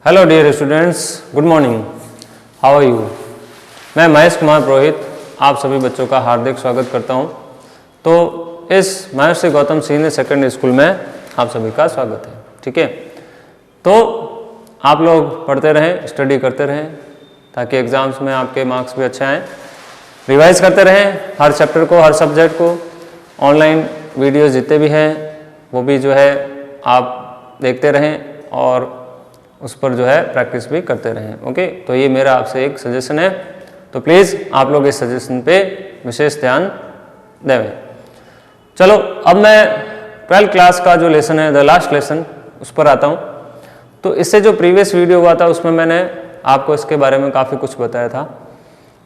Hello dear students, good morning, how are you. मैं महेश कुमार पुरोहित आप सभी बच्चों का हार्दिक स्वागत करता हूं। तो इस महर्षि गौतम सीनियर सेकेंडरी स्कूल में आप सभी का स्वागत है। ठीक है, तो आप लोग पढ़ते रहें, स्टडी करते रहें ताकि एग्ज़ाम्स में आपके मार्क्स भी अच्छे आएँ। रिवाइज करते रहें हर चैप्टर को, हर सब्जेक्ट को। ऑनलाइन वीडियोज़ जितने भी हैं वो भी जो है आप देखते रहें और उस पर जो है प्रैक्टिस भी करते रहें। ओके, तो ये मेरा आपसे एक सजेशन है, तो प्लीज़ आप लोग इस सजेशन पे विशेष ध्यान दें। चलो अब मैं 12th क्लास का जो लेसन है, द लास्ट लेसन, उस पर आता हूँ। तो इससे जो प्रीवियस वीडियो हुआ था उसमें मैंने आपको इसके बारे में काफ़ी कुछ बताया था।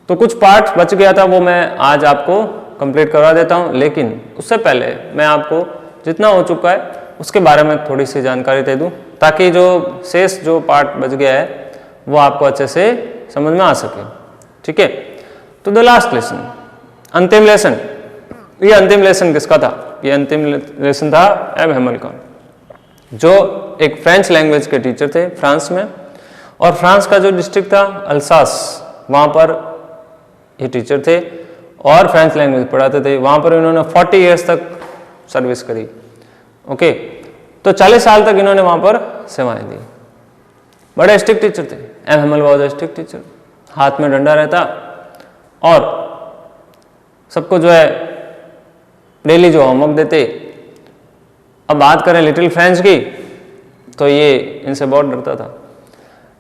तो कुछ पार्ट बच गया था, वो मैं आज आपको कंप्लीट करवा देता हूँ, लेकिन उससे पहले मैं आपको जितना हो चुका है उसके बारे में थोड़ी सी जानकारी दे दूँ ताकि जो शेष जो पार्ट बच गया है वो आपको अच्छे से समझ में आ सके। ठीक है, तो द लास्ट लेसन, अंतिम लेसन। ये अंतिम लेसन किसका था? ये अंतिम लेसन था एम हेमल का, जो एक फ्रेंच लैंग्वेज के टीचर थे फ्रांस में। और फ्रांस का जो डिस्ट्रिक्ट था अल्सास, वहाँ पर ये टीचर थे और फ्रेंच लैंग्वेज पढ़ाते थे। वहाँ पर इन्होंने 40 ईयर्स तक सर्विस करी। ओके, तो 40 साल तक इन्होंने वहाँ पर सेवाएं दी। बड़े स्ट्रिक्ट टीचर थे। M Hemal was strict teacher, हाथ में डंडा रहता और सबको जो है डेली जो होमवर्क देते। अब बात करें लिटिल फ्रेंच की, तो ये इनसे बहुत डरता था।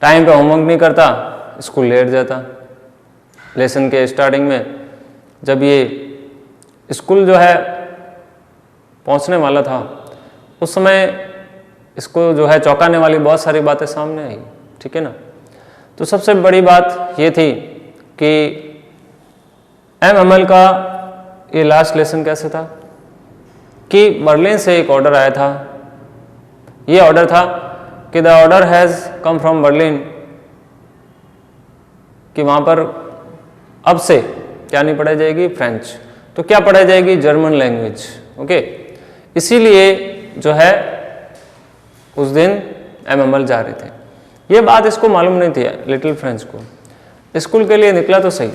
टाइम पे होमवर्क नहीं करता, स्कूल लेट जाता। लेसन के स्टार्टिंग में जब ये स्कूल जो है पहुंचने वाला था, उस समय इसको जो है चौंकाने वाली बहुत सारी बातें सामने आई। ठीक है ना, तो सबसे बड़ी बात ये थी कि एम हेमल का ये लास्ट लेसन कैसे था कि बर्लिन से एक ऑर्डर आया था। ये ऑर्डर था कि the order has come from Berlin, कि वहाँ पर अब से क्या नहीं पढ़ाई जाएगी? फ्रेंच। तो क्या पढ़ाई जाएगी? German language. ओके, इसीलिए जो है उस दिन एम हेमल जा रहे थे। ये बात इसको मालूम नहीं थी, लिटिल फ्रेंच को। स्कूल के लिए निकला तो सही,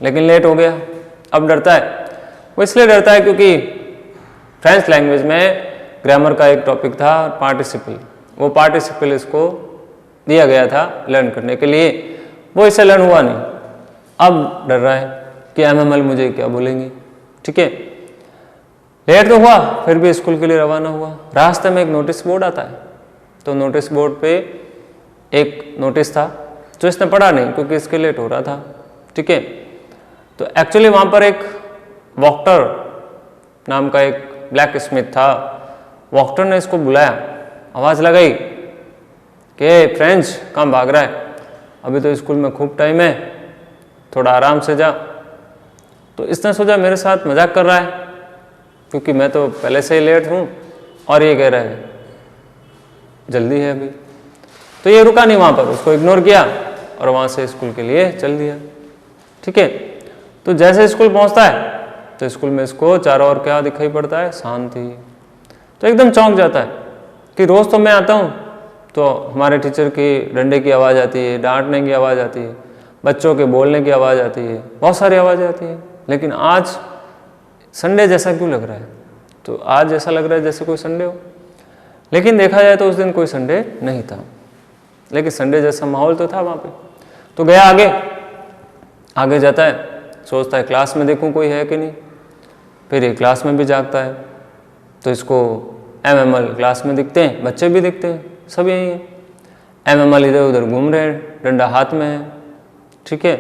लेकिन लेट हो गया। अब डरता है, वो इसलिए डरता है क्योंकि फ्रेंच लैंग्वेज में ग्रामर का एक टॉपिक था पार्टिसिपल। वो पार्टिसिपल इसको दिया गया था लर्न करने के लिए, वो इसे लर्न हुआ नहीं। अब डर रहा है कि एम हेमल मुझे क्या बोलेंगे। ठीक है, लेट तो हुआ, फिर भी स्कूल के लिए रवाना हुआ। रास्ते में एक नोटिस बोर्ड आता है, तो नोटिस बोर्ड पे एक नोटिस था जो इसने पढ़ा नहीं क्योंकि इसके लेट हो रहा था। ठीक है, तो एक्चुअली वहाँ पर एक वॉक्टर नाम का एक ब्लैक स्मिथ था। वॉक्टर ने इसको बुलाया, आवाज़ लगाई कि फ्रेंच कहाँ भाग रहा है, अभी तो स्कूल में खूब टाइम है, थोड़ा आराम से जा। तो इसने सोचा मेरे साथ मजाक कर रहा है क्योंकि मैं तो पहले से ही लेट हूँ और ये कह रहा है जल्दी है अभी। तो ये रुका नहीं वहाँ पर, उसको इग्नोर किया और वहाँ से स्कूल के लिए चल दिया। ठीक है, तो जैसे स्कूल पहुँचता है तो स्कूल में इसको चारों ओर क्या दिखाई पड़ता है? शांति। तो एकदम चौंक जाता है कि रोज़ तो मैं आता हूँ तो हमारे टीचर की डंडे की आवाज़ आती है, डांटने की आवाज़ आती है, बच्चों के बोलने की आवाज़ आती है, बहुत सारी आवाज़ें आती है, लेकिन आज संडे जैसा क्यों लग रहा है? तो आज ऐसा लग रहा है जैसे कोई संडे हो, लेकिन देखा जाए तो उस दिन कोई संडे नहीं था, लेकिन संडे जैसा माहौल तो था वहाँ पे। तो गया आगे जाता है, सोचता है क्लास में देखूँ कोई है कि नहीं। फिर ये क्लास में भी जागता है, तो इसको एम हेमल क्लास में दिखते हैं, बच्चे भी दिखते हैं, सब यही हैं। एम हेमल इधर उधर घूम रहे हैं, डंडा हाथ में है। ठीक है,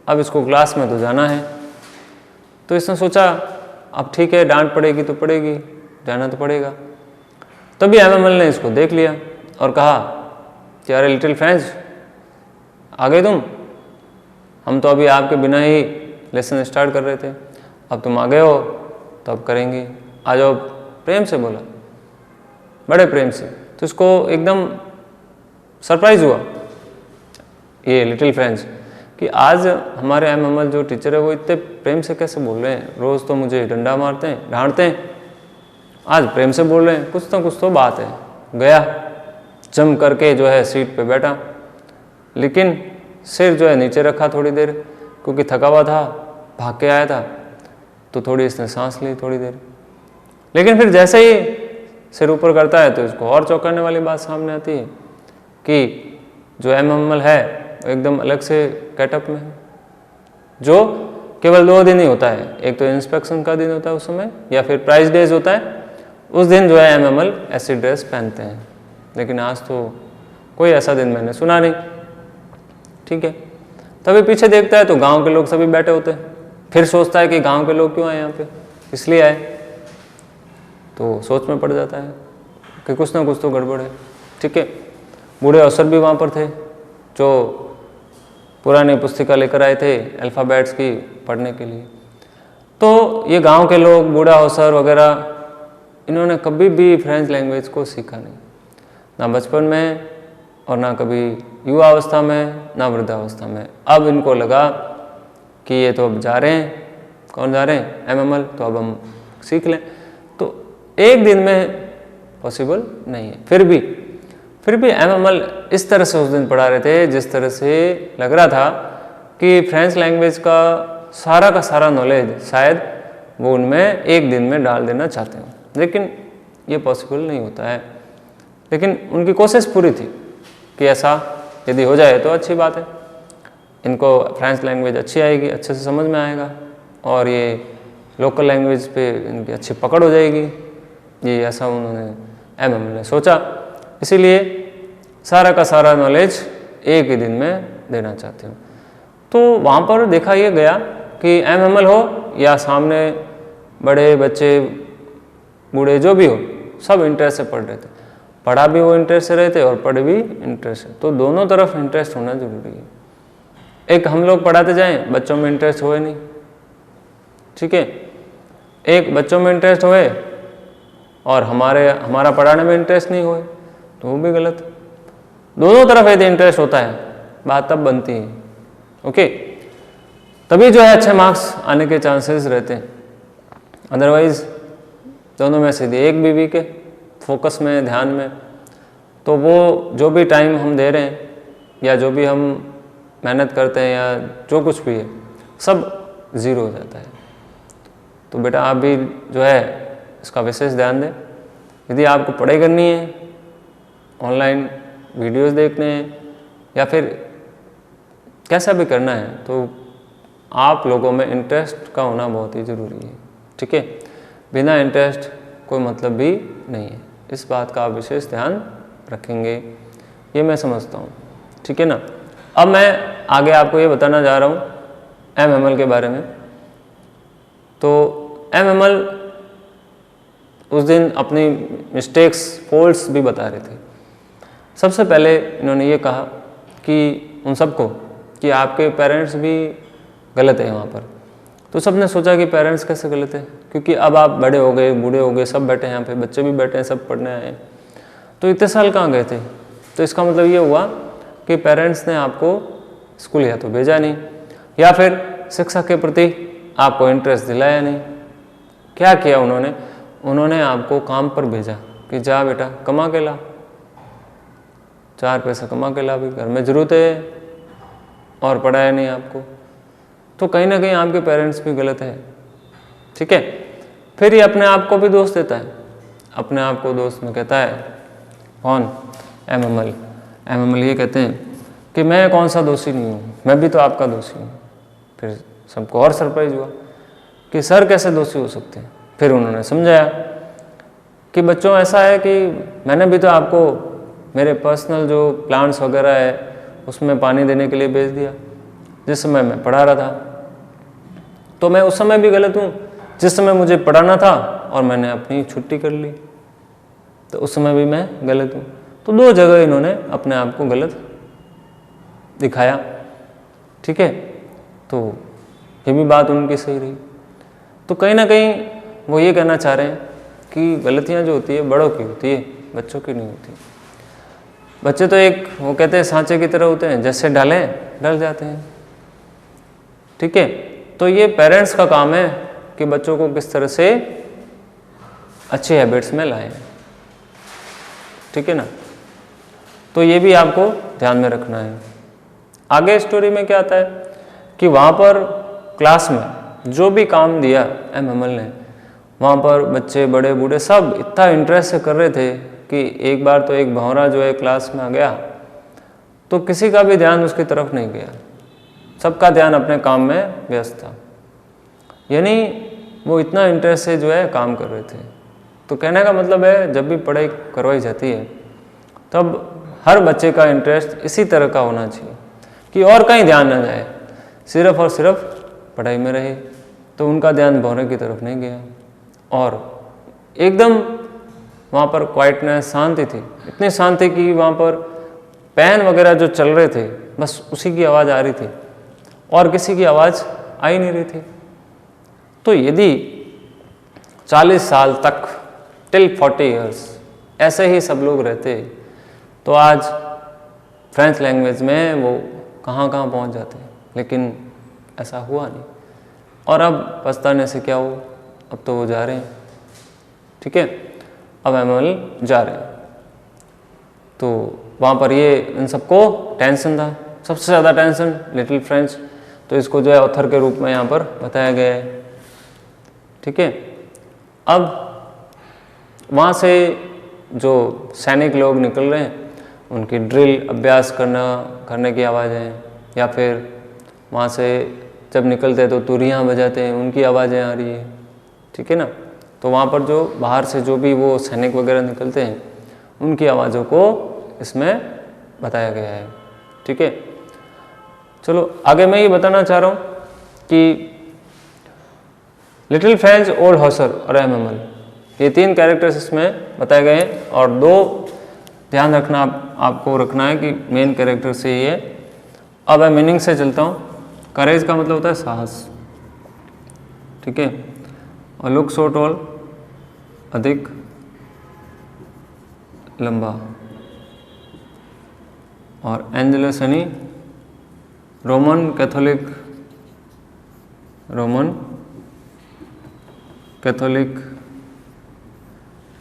अब इसको क्लास में तो जाना है, तो इसने सोचा अब ठीक है, डांट पड़ेगी तो पड़ेगी, जाना तो पड़ेगा। तभी एम हेमल ने इसको देख लिया और कहा कि अरे लिटिल फ्रेंच, आ गए तुम? हम तो अभी आपके बिना ही लेसन स्टार्ट कर रहे थे, अब तुम आ गए हो तो अब करेंगे, आ जाओ। प्रेम से बोला, बड़े प्रेम से। तो इसको एकदम सरप्राइज हुआ ये लिटिल फ्रेंच कि आज हमारे एम हेमल जो टीचर है वो इतने प्रेम से कैसे बोल रहे हैं। रोज़ तो मुझे डंडा मारते हैं, डांटते हैं, आज प्रेम से बोल रहे हैं, कुछ तो बात है। गया जम करके जो है सीट पे बैठा, लेकिन सिर जो है नीचे रखा थोड़ी देर, क्योंकि थका हुआ था, भाग के आया था, तो थोड़ी इसने सांस ली थोड़ी देर। लेकिन फिर जैसे ही सिर ऊपर करता है तो इसको और चौंकाने वाली बात सामने आती है कि जो एमएमएल है एकदम अलग से गेटअप में है, जो केवल 2 दिन ही होता है। एक तो इंस्पेक्शन का दिन होता है उस समय, या फिर प्राइस डेज होता है, उस दिन जो है एमएमएल ऐसी ड्रेस पहनते हैं। लेकिन आज तो कोई ऐसा दिन मैंने सुना नहीं। ठीक है, तभी पीछे देखता है तो गांव के लोग सभी बैठे होते हैं। फिर सोचता है कि गांव के लोग क्यों आए यहाँ पे, इसलिए आए, तो सोच में पड़ जाता है कि कुछ ना कुछ तो गड़बड़ है। ठीक है, बूढ़े अफसर भी वहाँ पर थे जो पुरानी पुस्तिका लेकर आए थे अल्फ़ाबेट्स की पढ़ने के लिए। तो ये गांव के लोग, बूढ़ा अफसर वगैरह, इन्होंने कभी भी फ्रेंच लैंग्वेज को सीखा नहीं, ना बचपन में और ना कभी युवा अवस्था में, ना वृद्धावस्था में। अब इनको लगा कि ये तो अब जा रहे हैं, कौन जा रहे हैं, एमएमएल, तो अब हम सीख लें। तो एक दिन में पॉसिबल नहीं है। फिर भी एमएमएल इस तरह से उस दिन पढ़ा रहे थे जिस तरह से लग रहा था कि फ्रेंच लैंग्वेज का सारा नॉलेज शायद वो उनमें एक दिन में डाल देना चाहते हैं, लेकिन ये पॉसिबल नहीं होता है। लेकिन उनकी कोशिश पूरी थी कि ऐसा यदि हो जाए तो अच्छी बात है, इनको फ्रेंच लैंग्वेज अच्छी आएगी, अच्छे से समझ में आएगा, और ये लोकल लैंग्वेज पे इनकी अच्छी पकड़ हो जाएगी। ये ऐसा उन्होंने एमएमएल ने सोचा, इसीलिए सारा का सारा नॉलेज एक ही दिन में देना चाहते हो। तो वहाँ पर देखा ये गया कि एमएमएल हो या सामने बड़े बच्चे बूढ़े जो भी हो, सब इंटरेस्ट से पढ़ रहे थे। पढ़ा भी वो इंटरेस्ट से रहे थे और पढ़ भी इंटरेस्ट से, तो दोनों तरफ इंटरेस्ट होना जरूरी है। एक हम लोग पढ़ाते जाएं, बच्चों में इंटरेस्ट होए नहीं, ठीक है, एक बच्चों में इंटरेस्ट होए और हमारा पढ़ाने में इंटरेस्ट नहीं होए, तो वो भी गलत है। दोनों तरफ यदि इंटरेस्ट होता है, बात तब बनती है। ओके, तभी जो है अच्छे मार्क्स आने के चांसेस रहते हैं। अदरवाइज दोनों में से एक भी वीक है फोकस में, ध्यान में, तो वो जो भी टाइम हम दे रहे हैं या जो भी हम मेहनत करते हैं या जो कुछ भी है, सब ज़ीरो हो जाता है। तो बेटा आप भी जो है इसका विशेष ध्यान दें। यदि आपको पढ़ाई करनी है, ऑनलाइन वीडियोस देखने हैं, या फिर कैसा भी करना है, तो आप लोगों में इंटरेस्ट का होना बहुत ही ज़रूरी है। ठीक है, बिना इंटरेस्ट कोई मतलब भी नहीं है। इस बात का आप विशेष ध्यान रखेंगे, ये मैं समझता हूँ। ठीक है ना। अब मैं आगे आपको ये बताना जा रहा हूँ एमएमएल के बारे में। तो एमएमएल उस दिन अपनी मिस्टेक्स, फॉल्ट्स भी बता रहे थे। सबसे पहले इन्होंने ये कहा कि उन सबको कि आपके पेरेंट्स भी गलत है वहाँ पर। तो सबने सोचा कि पेरेंट्स कैसे गलत है, क्योंकि अब आप बड़े हो गए, बूढ़े हो गए, सब बैठे हैं यहाँ पे, बच्चे भी बैठे हैं, सब पढ़ने आए हैं, तो इतने साल कहाँ गए थे। तो इसका मतलब ये हुआ कि पेरेंट्स ने आपको स्कूल या तो भेजा नहीं, या फिर शिक्षा के प्रति आपको इंटरेस्ट दिलाया नहीं। क्या किया उन्होंने आपको काम पर भेजा कि जा बेटा कमा के ला, 4 पैसा कमा के ला, भी घर में ज़रूरत है, और पढ़ाया नहीं आपको। तो कहीं ना कहीं आपके पेरेंट्स भी गलत है। ठीक है, फिर ये अपने आप को भी दोष देता है, अपने आप को दोस्त में कहता है कौन, एमएमएल ये कहते हैं कि मैं कौन सा दोषी नहीं हूँ, मैं भी तो आपका दोषी हूँ। फिर सबको और सरप्राइज हुआ कि सर कैसे दोषी हो सकते हैं। फिर उन्होंने समझाया कि बच्चों ऐसा है कि मैंने भी तो आपको मेरे पर्सनल जो प्लांट्स वगैरह है उसमें पानी देने के लिए भेज दिया जिस समय मैं पढ़ा रहा था। तो मैं उस समय भी गलत हूँ जिस समय मुझे पढ़ाना था और मैंने अपनी छुट्टी कर ली, तो उस समय भी मैं गलत हूँ। तो 2 जगह इन्होंने अपने आप को गलत दिखाया। ठीक है, तो ये भी बात उनकी सही रही। तो कहीं ना कहीं वो ये कहना चाह रहे हैं कि गलतियाँ जो होती है बड़ों की होती है, बच्चों की नहीं होती। बच्चे तो एक वो कहते हैं सांचे की तरह होते हैं, जैसे डालें डल जाते हैं। ठीक है, तो ये पेरेंट्स का काम है कि बच्चों को किस तरह से अच्छी हैबिट्स में लाएं। ठीक है ना। तो ये भी आपको ध्यान में रखना है। आगे स्टोरी में क्या आता है कि वहाँ पर क्लास में जो भी काम दिया एमएमएल ने, वहाँ पर बच्चे बड़े बूढ़े सब इतना इंटरेस्ट से कर रहे थे कि एक बार तो एक भंवरा जो है क्लास में आ गया तो किसी का भी ध्यान उसकी तरफ नहीं गया, सबका ध्यान अपने काम में व्यस्त था। यानी वो इतना इंटरेस्ट से जो है काम कर रहे थे। तो कहने का मतलब है जब भी पढ़ाई करवाई जाती है तब हर बच्चे का इंटरेस्ट इसी तरह का होना चाहिए कि और कहीं ध्यान न जाए, सिर्फ और सिर्फ पढ़ाई में रहे। तो उनका ध्यान भंवरे की तरफ नहीं गया और एकदम वहाँ पर क्वाइटनेस, शांति थी, इतनी शांति कि वहाँ पर पेन वगैरह जो चल रहे थे बस उसी की आवाज़ आ रही थी और किसी की आवाज़ आ ही नहीं रही थी। तो यदि 40 साल तक टिल 40 इयर्स ऐसे ही सब लोग रहते तो आज फ्रेंच लैंग्वेज में वो कहाँ कहाँ पहुँच जाते, लेकिन ऐसा हुआ नहीं। और अब पछताने से क्या हो, अब तो वो जा रहे हैं, ठीक है, अब एमएमएल जा रहे हैं। तो वहाँ पर ये इन सबको टेंशन था, सबसे ज़्यादा टेंशन लिटिल फ्रेंच। तो इसको जो है ऑथर के रूप में यहाँ पर बताया गया है, ठीक है। अब वहाँ से जो सैनिक लोग निकल रहे हैं उनकी ड्रिल अभ्यास करने की आवाज़ें, या फिर वहाँ से जब निकलते हैं तो तुरियाँ बजाते हैं, उनकी आवाज़ें आ रही है, ठीक है ना। तो वहाँ पर जो बाहर से जो भी वो सैनिक वगैरह निकलते हैं उनकी आवाज़ों को इसमें बताया गया है, ठीक है। चलो आगे मैं ये बताना चाह रहा हूँ कि लिटिल फ्रेंच, ओल्ड हॉसर और एमएमएल, ये 3 कैरेक्टर्स इसमें बताए गए हैं और 2 ध्यान रखना आपको रखना है कि मेन कैरेक्टर से ही है। अब मैं मीनिंग से चलता हूँ। करेज का मतलब होता है साहस, ठीक है, और लुक सो टॉल, अधिक लंबा, और एंजेलस यानी रोमन कैथोलिक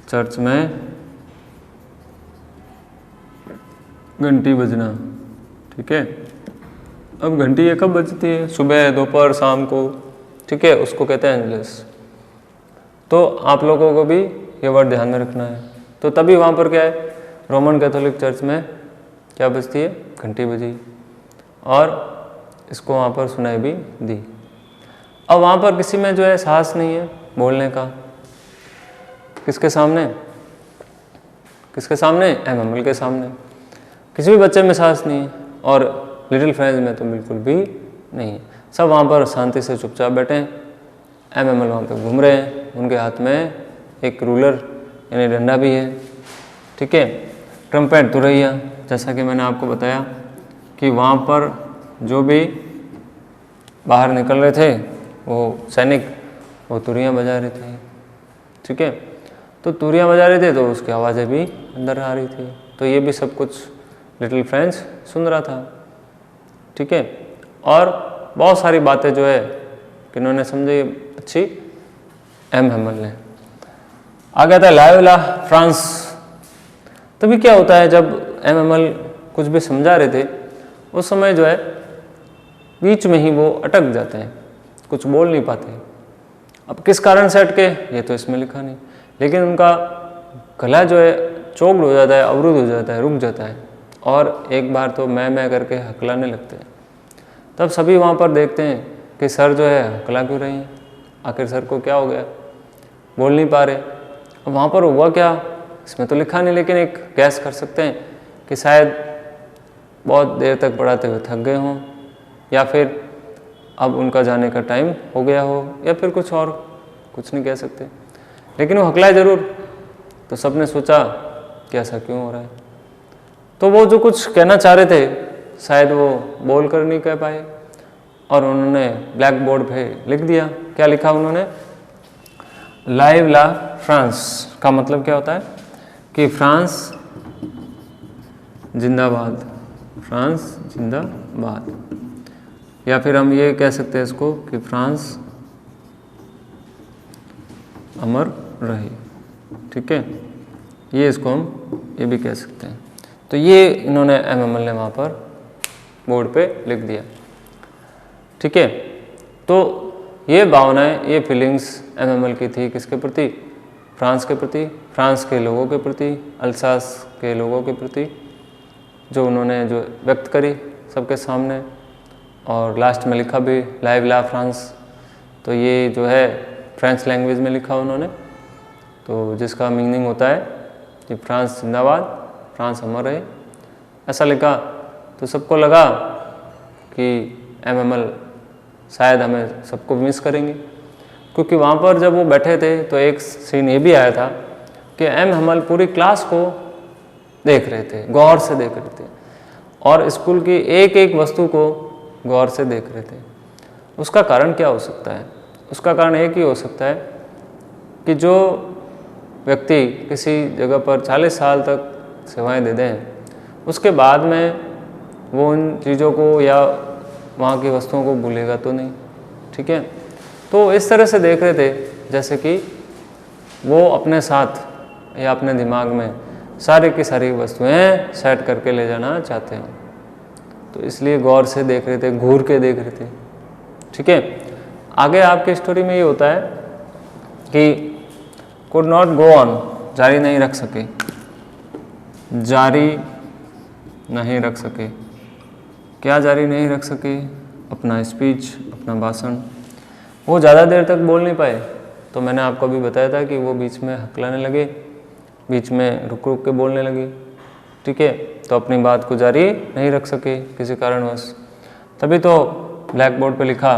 चर्च में घंटी बजना, ठीक है। अब घंटी ये कब बजती है, सुबह, दोपहर, शाम को, ठीक है, उसको कहते हैं एंजेलस। तो आप लोगों को भी ये वर्ड ध्यान में रखना है। तो तभी वहाँ पर क्या है, रोमन कैथोलिक चर्च में क्या बजती है, घंटी बजी, और इसको वहाँ पर सुनाई भी दी। अब वहाँ पर किसी में जो है साहस नहीं है बोलने का, किसके सामने एमएमएल के सामने। किसी भी बच्चे में साहस नहीं है और लिटिल फ्रेंच में तो बिल्कुल भी नहीं है। सब वहाँ पर शांति से चुपचाप बैठे हैं। एमएमएल वहाँ पे घूम रहे हैं, उनके हाथ में एक रूलर यानी डंडा भी है, ठीक है। ट्रम्पेट, तुरैया, जैसा कि मैंने आपको बताया कि वहाँ पर जो भी बाहर निकल रहे थे वो सैनिक, वो तुरियाँ बजा रहे थे, ठीक है। तो तुरियाँ बजा रहे थे तो उसकी आवाज़ें भी अंदर आ रही थी। तो ये भी सब कुछ लिटिल फ्रेंच सुन रहा था, ठीक है। और बहुत सारी बातें जो है किन्होंने समझी अच्छी, एमएमएल ने। आगे आता है लायोला फ्रांस। तभी क्या होता है जब एमएमएल कुछ भी समझा रहे थे उस समय जो है बीच में ही वो अटक जाते हैं, कुछ बोल नहीं पाते। अब किस कारण से अटके ये तो इसमें लिखा नहीं, लेकिन उनका गला जो है चोक्ड हो जाता है, अवरुद्ध हो जाता है, रुक जाता है, और एक बार तो मैं करके हकलाने लगते हैं। तब सभी वहाँ पर देखते हैं कि सर जो है हकला क्यों रही हैं, आखिर सर को क्या हो गया, बोल नहीं पा रहे। अब वहाँ पर हुआ क्या इसमें तो लिखा नहीं, लेकिन एक गैस कर सकते हैं कि शायद बहुत देर तक पढ़ाते हुए थक गए हों, या फिर अब उनका जाने का टाइम हो गया हो, या फिर कुछ और, कुछ नहीं कह सकते। लेकिन वो हकलाए ज़रूर। तो सबने सोचा कि ऐसा क्यों हो रहा है। तो वो जो कुछ कहना चाह रहे थे शायद वो बोल कर नहीं कह पाए, और उन्होंने ब्लैक बोर्ड पे लिख दिया। क्या लिखा उन्होंने, लाइव ला फ्रांस। का मतलब क्या होता है कि फ्रांस जिंदाबाद, फ्रांस जिंदाबाद, या फिर हम ये कह सकते हैं इसको कि फ्रांस अमर रहे, ठीक है। ये इसको हम ये भी कह सकते हैं। तो ये इन्होंने MML ने वहाँ पर बोर्ड पे लिख दिया। ठीक है, तो ये भावनाएं, ये फीलिंग्स MML की थी किसके प्रति? फ्रांस के प्रति, फ्रांस के लोगों के प्रति, अल्सास के लोगों के प्रति, जो उन्होंने जो व्यक्त करी सबके सामने। और लास्ट में लिखा भी लाइव ला फ्रांस, तो ये जो है फ्रेंच लैंग्वेज में लिखा उन्होंने, तो जिसका मीनिंग होता है कि फ्रांस जिंदाबाद, फ्रांस अमर रहे, ऐसा लिखा। तो सबको लगा कि MML शायद हमें सबको मिस करेंगे, क्योंकि वहाँ पर जब वो बैठे थे तो एक सीन ये भी आया था कि MML पूरी क्लास को देख रहे थे, गौर से देख रहे थे, और स्कूल की एक एक वस्तु को गौर से देख रहे थे। उसका कारण क्या हो सकता है? उसका कारण एक ही हो सकता है कि जो व्यक्ति किसी जगह पर 40 साल तक सेवाएं दे दें, उसके बाद में वो उन चीज़ों को या वहाँ की वस्तुओं को भूलेगा तो नहीं। ठीक है, तो इस तरह से देख रहे थे जैसे कि वो अपने साथ या अपने दिमाग में सारी की सारी वस्तुएं सेट करके ले जाना चाहते हैं, तो इसलिए गौर से देख रहे थे, घूर के देख रहे थे। ठीक है, आगे आपकी स्टोरी में ये होता है कि कुड नॉट गो ऑन, जारी नहीं रख सके, जारी नहीं रख सके। क्या जारी नहीं रख सके? अपना स्पीच, अपना भाषण। वो ज़्यादा देर तक बोल नहीं पाए, तो मैंने आपको अभी बताया था कि वो बीच में हकलाने लगे, बीच में रुक रुक के बोलने लगे। ठीक है, तो अपनी बात को जारी नहीं रख सके किसी कारणवश। तभी तो ब्लैक बोर्ड पे लिखा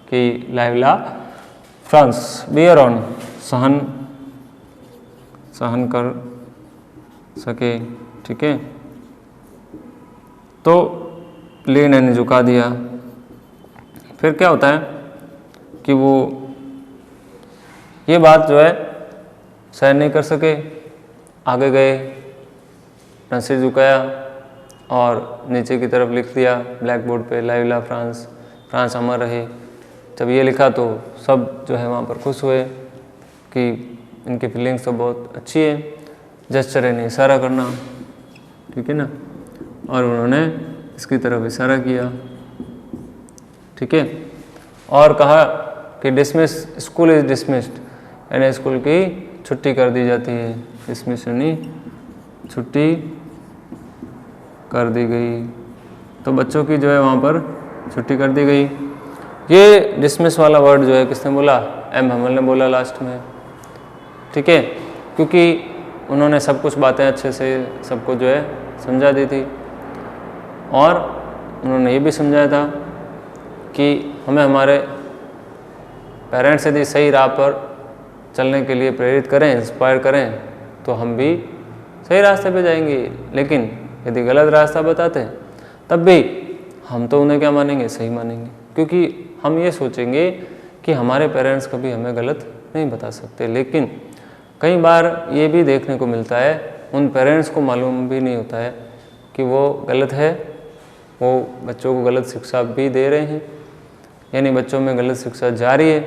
कि live la France, bear on, सहन कर सके। ठीक है, तो ली ने झुका दिया। फिर क्या होता है कि वो ये बात जो है सहन नहीं कर सके, आगे गए, अपना सिर झुकाया और नीचे की तरफ लिख दिया ब्लैक बोर्ड पे लाइव ला फ्रांस, फ्रांस अमर रहे। जब ये लिखा तो सब जो है वहाँ पर खुश हुए कि इनकी फीलिंग्स तो बहुत अच्छी है। जेस्चर यानी इशारा करना, ठीक है ना, और उन्होंने इसकी तरफ इशारा किया। ठीक है, और कहा कि डिसमिस, स्कूल इज़ डिसमिस्ड, यानी स्कूल की छुट्टी कर दी जाती है। डिसमिस यानी छुट्टी कर दी गई, तो बच्चों की जो है वहाँ पर छुट्टी कर दी गई। ये डिसमिस वाला वर्ड जो है किसने बोला? MML ने बोला लास्ट में। ठीक है, क्योंकि उन्होंने सब कुछ बातें अच्छे से सबको जो है समझा दी थी, और उन्होंने ये भी समझाया था कि हमें हमारे पेरेंट्स यदि सही राह पर चलने के लिए प्रेरित करें, इंस्पायर करें, तो हम भी सही रास्ते पे जाएंगे। लेकिन यदि गलत रास्ता बताते हैं तब भी हम तो उन्हें क्या मानेंगे? सही मानेंगे, क्योंकि हम ये सोचेंगे कि हमारे पेरेंट्स कभी हमें गलत नहीं बता सकते। लेकिन कई बार ये भी देखने को मिलता है, उन पेरेंट्स को मालूम भी नहीं होता है कि वो गलत है, वो बच्चों को गलत शिक्षा भी दे रहे हैं, यानी बच्चों में गलत शिक्षा जारी है,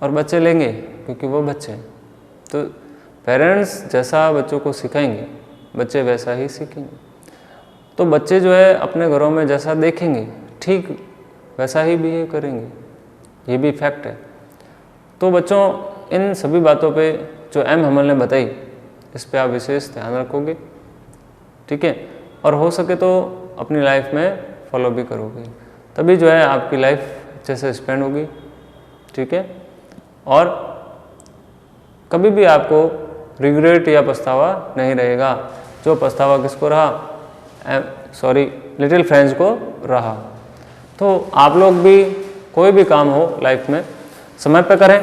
और बच्चे लेंगे क्योंकि वो बच्चे हैं। तो पेरेंट्स जैसा बच्चों को सिखाएंगे, बच्चे वैसा ही सीखेंगे। तो बच्चे जो है अपने घरों में जैसा देखेंगे, ठीक वैसा ही बिहेव करेंगे, ये भी फैक्ट है। तो बच्चों, इन सभी बातों पे जो MML ने बताई, इस पे आप विशेष ध्यान रखोगे। ठीक है, और हो सके तो अपनी लाइफ में फॉलो भी करोगे, तभी जो है आपकी लाइफ अच्छे से स्पेंड होगी। ठीक है, और कभी भी आपको रिग्रेट या पछतावा नहीं रहेगा। जो पछतावा किसको रहा? लिटिल फ्रेंड्स को रहा। तो आप लोग भी कोई भी काम हो लाइफ में समय पे करें।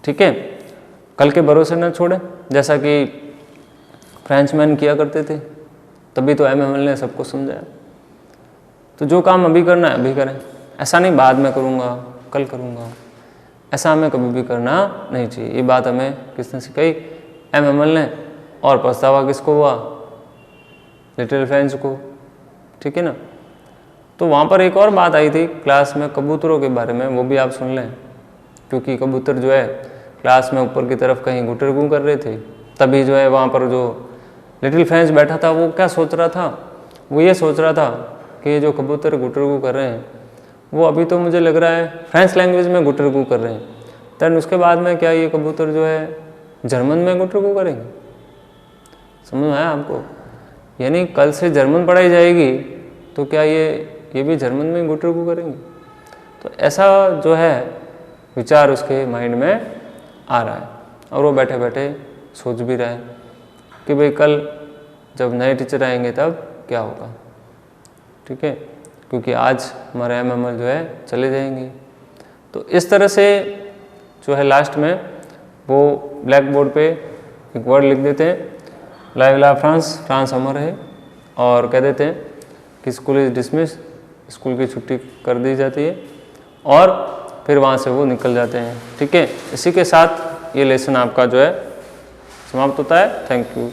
ठीक है, कल के भरोसे न छोड़ें, जैसा कि फ्रेंचमैन किया करते थे। तभी तो MML ने सबको समझाया। तो जो काम अभी करना है अभी करें, ऐसा नहीं बाद में करूँगा, कल करूँगा, ऐसा हमें कभी भी करना नहीं चाहिए। ये बात हमें किसने सिखाई? MML ने। और पछतावा किसको हुआ? लिटिल फ्रेंड्स को। ठीक है ना। तो वहाँ पर एक और बात आई थी क्लास में कबूतरों के बारे में, वो भी आप सुन लें, क्योंकि कबूतर जो है क्लास में ऊपर की तरफ कहीं गुटर गूं कर रहे थे। तभी जो है वहाँ पर जो लिटिल फ्रेंच बैठा था, वो क्या सोच रहा था, वो ये सोच रहा था कि ये जो कबूतर गुटरगू कर रहे हैं वो अभी तो मुझे लग रहा है फ्रेंच लैंग्वेज में गुटरगू कर रहे हैं, देन उसके बाद में क्या ये कबूतर जो है जर्मन में गुटरगू करेंगे। समझ में आया आपको? यानी कल से जर्मन पढ़ाई जाएगी तो क्या ये भी जर्मन में गुटरगू करेंगे? तो ऐसा जो है विचार उसके माइंड में आ रहा है और वो बैठे बैठे सोच भी रहा है कि भाई कल जब नए टीचर आएंगे तब क्या होगा। ठीक है, क्योंकि आज हमारे MML जो है चले जाएंगे। तो इस तरह से जो है लास्ट में वो ब्लैक बोर्ड पे एक वर्ड लिख देते हैं, लाइव फ्रांस, फ्रांस अमर है, और कह देते हैं कि स्कूल इज डिसमिस, स्कूल की छुट्टी कर दी जाती है और फिर वहाँ से वो निकल जाते हैं। ठीक है, इसी के साथ ये लेसन आपका जो है समाप्त होता है। Thank you.